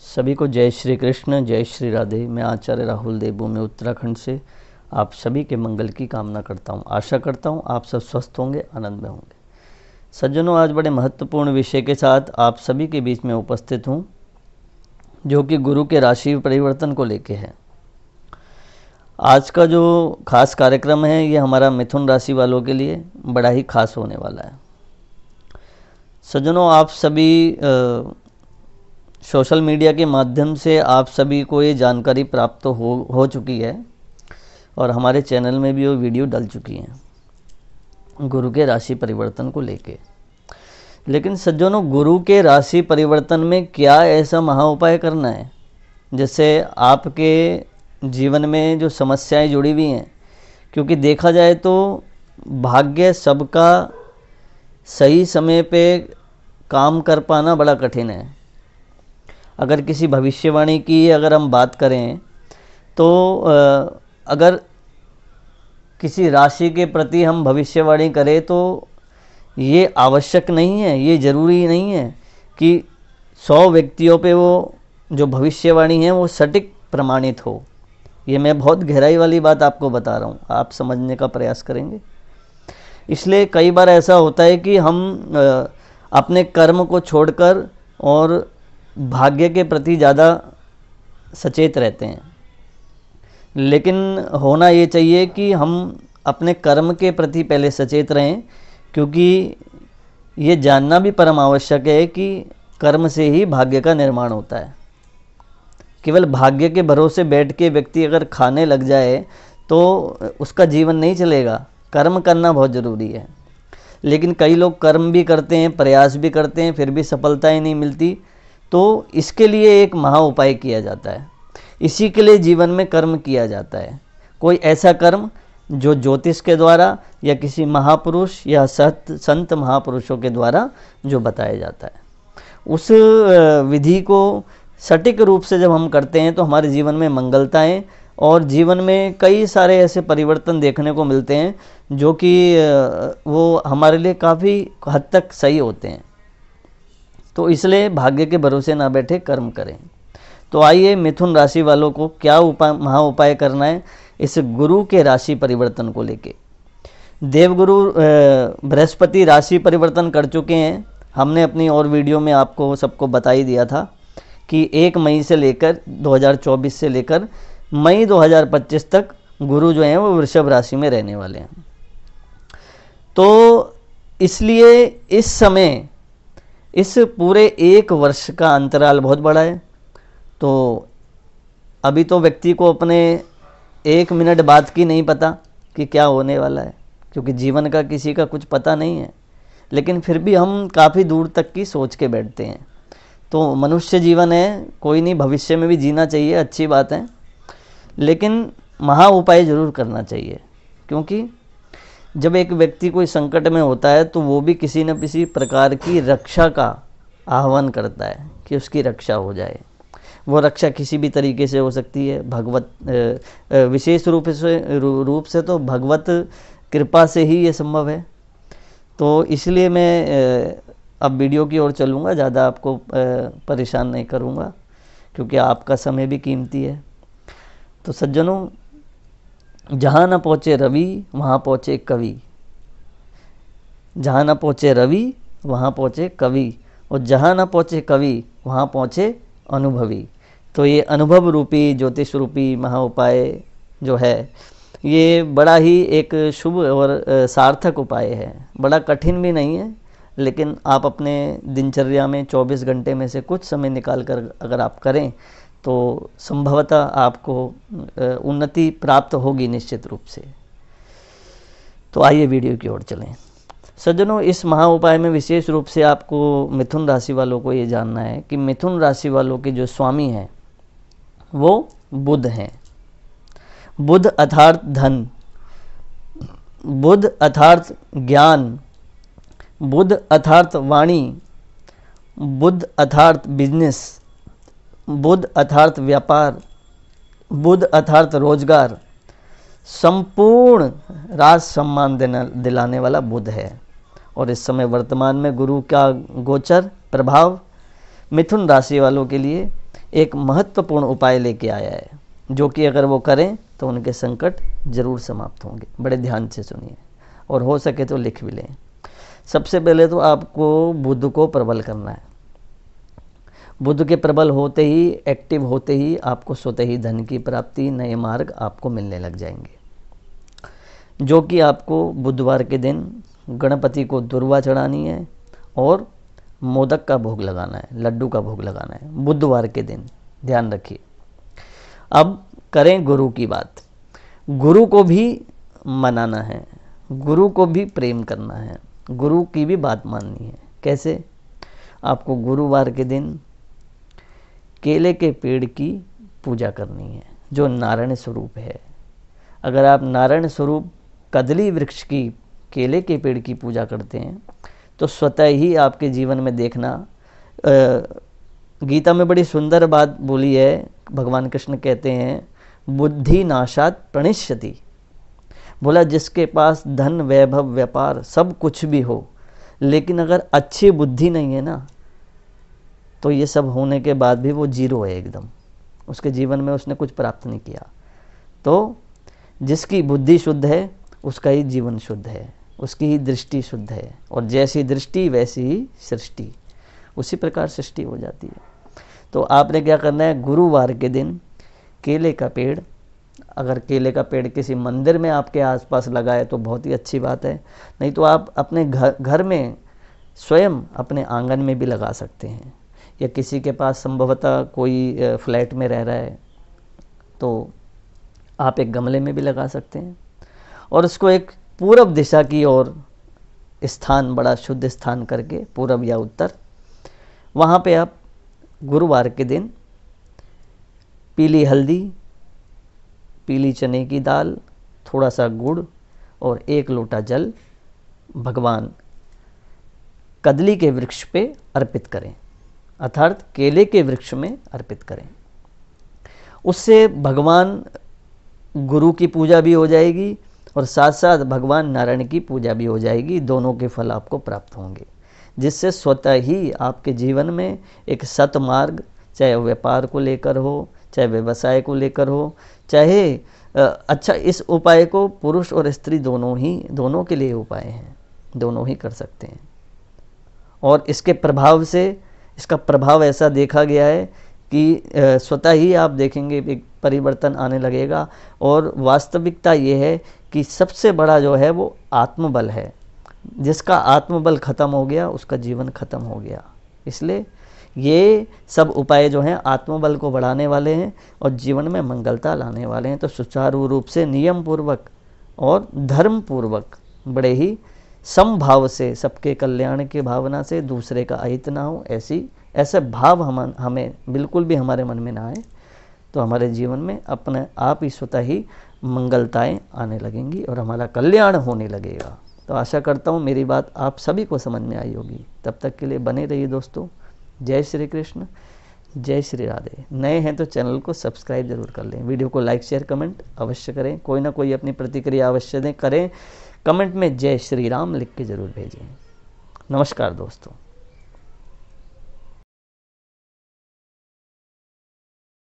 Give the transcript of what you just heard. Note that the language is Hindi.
सभी को जय श्री कृष्ण, जय श्री राधे। मैं आचार्य राहुल देवभूमि उत्तराखंड से आप सभी के मंगल की कामना करता हूँ। आशा करता हूँ आप सब स्वस्थ होंगे, आनंद में होंगे। सज्जनों, आज बड़े महत्वपूर्ण विषय के साथ आप सभी के बीच में उपस्थित हूँ, जो कि गुरु के राशि परिवर्तन को लेके है। आज का जो खास कार्यक्रम है ये हमारा मिथुन राशि वालों के लिए बड़ा ही खास होने वाला है। सज्जनों, आप सभी सोशल मीडिया के माध्यम से आप सभी को ये जानकारी प्राप्त हो चुकी है और हमारे चैनल में भी वो वीडियो डल चुकी हैं गुरु के राशि परिवर्तन को लेके। लेकिन सज्जनों, गुरु के राशि परिवर्तन में क्या ऐसा महा उपाय करना है जिससे आपके जीवन में जो समस्याएं जुड़ी हुई हैं, क्योंकि देखा जाए तो भाग्य सबका सही समय पे काम कर पाना बड़ा कठिन है। अगर किसी भविष्यवाणी की अगर हम बात करें तो अगर किसी राशि के प्रति हम भविष्यवाणी करें तो ये आवश्यक नहीं है, ये ज़रूरी नहीं है कि 100 व्यक्तियों पे वो जो भविष्यवाणी है वो सटीक प्रमाणित हो। ये मैं बहुत गहराई वाली बात आपको बता रहा हूँ, आप समझने का प्रयास करेंगे। इसलिए कई बार ऐसा होता है कि हम अपने कर्म को छोड़कर और भाग्य के प्रति ज़्यादा सचेत रहते हैं। लेकिन होना ये चाहिए कि हम अपने कर्म के प्रति पहले सचेत रहें, क्योंकि ये जानना भी परम आवश्यक है कि कर्म से ही भाग्य का निर्माण होता है। केवल भाग्य के भरोसे बैठ के व्यक्ति अगर खाने लग जाए तो उसका जीवन नहीं चलेगा। कर्म करना बहुत ज़रूरी है। लेकिन कई लोग कर्म भी करते हैं, प्रयास भी करते हैं, फिर भी सफलता ही नहीं मिलती। तो इसके लिए एक महा उपाय किया जाता है, इसी के लिए जीवन में कर्म किया जाता है। कोई ऐसा कर्म जो ज्योतिष के द्वारा या किसी महापुरुष या संत महापुरुषों के द्वारा जो बताया जाता है, उस विधि को सटीक रूप से जब हम करते हैं तो हमारे जीवन में मंगलताएं और जीवन में कई सारे ऐसे परिवर्तन देखने को मिलते हैं जो कि वो हमारे लिए काफ़ी हद तक सही होते हैं। तो इसलिए भाग्य के भरोसे ना बैठे कर्म करें। तो आइए, मिथुन राशि वालों को क्या महा उपाय करना है इस गुरु के राशि परिवर्तन को लेके। देवगुरु बृहस्पति राशि परिवर्तन कर चुके हैं। हमने अपनी और वीडियो में आपको सबको बता ही दिया था कि 1 मई से लेकर 2024 से लेकर मई 2025 तक गुरु जो हैं वो वृषभ राशि में रहने वाले हैं। तो इसलिए इस समय इस पूरे 1 वर्ष का अंतराल बहुत बड़ा है। तो अभी तो व्यक्ति को अपने 1 मिनट बाद की नहीं पता कि क्या होने वाला है, क्योंकि जीवन का किसी का कुछ पता नहीं है। लेकिन फिर भी हम काफ़ी दूर तक की सोच के बैठते हैं। तो मनुष्य जीवन है, कोई नहीं, भविष्य में भी जीना चाहिए, अच्छी बात है। लेकिन महा उपाय ज़रूर करना चाहिए, क्योंकि जब एक व्यक्ति कोई संकट में होता है तो वो भी किसी न किसी प्रकार की रक्षा का आह्वान करता है कि उसकी रक्षा हो जाए। वो रक्षा किसी भी तरीके से हो सकती है, भगवत विशेष रूप से तो भगवत कृपा से ही ये संभव है। तो इसलिए मैं अब वीडियो की ओर चलूँगा, ज़्यादा आपको परेशान नहीं करूँगा, क्योंकि आपका समय भी कीमती है। तो सज्जनों, जहाँ न पहुँचे रवि वहाँ पहुँचे कवि, जहाँ न पहुँचे रवि वहाँ पहुँचे कवि, और जहाँ न पहुँचे कवि वहाँ पहुँचे अनुभवी। तो ये अनुभव रूपी, ज्योतिष रूपी महा उपाय जो है ये बड़ा ही एक शुभ और सार्थक उपाय है। बड़ा कठिन भी नहीं है, लेकिन आप अपने दिनचर्या में 24 घंटे में से कुछ समय निकाल कर अगर आप करें तो संभवतः आपको उन्नति प्राप्त होगी निश्चित रूप से। तो आइए वीडियो की ओर चलें। सज्जनों, इस महा उपाय में विशेष रूप से आपको मिथुन राशि वालों को ये जानना है कि मिथुन राशि वालों के जो स्वामी हैं वो बुध हैं। बुध अर्थात धन, बुध अर्थात ज्ञान, बुध अर्थात वाणी, बुध अर्थात बिजनेस, बुध अर्थात व्यापार, बुध अर्थात रोजगार, संपूर्ण राज सम्मान दिलाने वाला बुध है। और इस समय वर्तमान में गुरु का गोचर प्रभाव मिथुन राशि वालों के लिए एक महत्वपूर्ण उपाय लेके आया है, जो कि अगर वो करें तो उनके संकट जरूर समाप्त होंगे। बड़े ध्यान से सुनिए और हो सके तो लिख भी लें। सबसे पहले तो आपको बुध को प्रबल करना है। बुध के प्रबल होते ही, एक्टिव होते ही आपको स्वतः ही धन की प्राप्ति, नए मार्ग आपको मिलने लग जाएंगे। जो कि आपको बुधवार के दिन गणपति को दुर्वा चढ़ानी है और मोदक का भोग लगाना है, लड्डू का भोग लगाना है बुधवार के दिन, ध्यान रखिए। अब करें गुरु की बात। गुरु को भी मनाना है, गुरु को भी प्रेम करना है, गुरु की भी बात माननी है। कैसे? आपको गुरुवार के दिन केले के पेड़ की पूजा करनी है, जो नारायण स्वरूप है। अगर आप नारायण स्वरूप कदली वृक्ष की, केले के पेड़ की पूजा करते हैं तो स्वतः ही आपके जीवन में देखना, गीता में बड़ी सुंदर बात बोली है। भगवान कृष्ण कहते हैं बुद्धि नाशात प्रणिष्यति। बोला जिसके पास धन, वैभव, व्यापार सब कुछ भी हो, लेकिन अगर अच्छी बुद्धि नहीं है ना, तो ये सब होने के बाद भी वो जीरो है एकदम, उसके जीवन में उसने कुछ प्राप्त नहीं किया। तो जिसकी बुद्धि शुद्ध है उसका ही जीवन शुद्ध है, उसकी ही दृष्टि शुद्ध है, और जैसी दृष्टि वैसी ही सृष्टि, उसी प्रकार सृष्टि हो जाती है। तो आपने क्या करना है, गुरुवार के दिन केले का पेड़, अगर केले का पेड़ किसी मंदिर में आपके आसपास लगा है तो बहुत ही अच्छी बात है, नहीं तो आप अपने घर में स्वयं अपने आंगन में भी लगा सकते हैं, या किसी के पास संभवतः कोई फ्लैट में रह रहा है तो आप एक गमले में भी लगा सकते हैं। और उसको एक पूरब दिशा की ओर स्थान, बड़ा शुद्ध स्थान करके, पूरब या उत्तर, वहाँ पे आप गुरुवार के दिन पीली हल्दी, पीली चने की दाल, थोड़ा सा गुड़ और 1 लोटा जल भगवान कदली के वृक्ष पे अर्पित करें, अर्थात केले के वृक्ष में अर्पित करें। उससे भगवान गुरु की पूजा भी हो जाएगी और साथ साथ भगवान नारायण की पूजा भी हो जाएगी। दोनों के फल आपको प्राप्त होंगे, जिससे स्वतः ही आपके जीवन में एक सतमार्ग, चाहे व्यापार को लेकर हो, चाहे व्यवसाय को लेकर हो, चाहे अच्छा, इस उपाय को पुरुष और स्त्री दोनों के लिए उपाय हैं, दोनों ही कर सकते हैं। और इसके प्रभाव से, इसका प्रभाव ऐसा देखा गया है कि स्वतः ही आप देखेंगे एक परिवर्तन आने लगेगा। और वास्तविकता ये है कि सबसे बड़ा जो है वो आत्मबल है। जिसका आत्मबल खत्म हो गया उसका जीवन खत्म हो गया। इसलिए ये सब उपाय जो हैं आत्मबल को बढ़ाने वाले हैं और जीवन में मंगलता लाने वाले हैं। तो सुचारू रूप से, नियम पूर्वक और धर्म पूर्वक, बड़े ही समभाव से, सबके कल्याण की भावना से, दूसरे का अहित ना हो, ऐसे भाव हमें बिल्कुल भी हमारे मन में ना आए, तो हमारे जीवन में अपने आप ही स्वतः ही मंगलताएं आने लगेंगी और हमारा कल्याण होने लगेगा। तो आशा करता हूँ मेरी बात आप सभी को समझ में आई होगी। तब तक के लिए बने रहिए दोस्तों। जय श्री कृष्ण, जय श्री राधे। नए हैं तो चैनल को सब्सक्राइब जरूर कर लें, वीडियो को लाइक शेयर कमेंट अवश्य करें, कोई ना कोई अपनी प्रतिक्रिया अवश्य दें, करें। कमेंट में जय श्री राम लिख के ज़रूर भेजें। नमस्कार दोस्तों।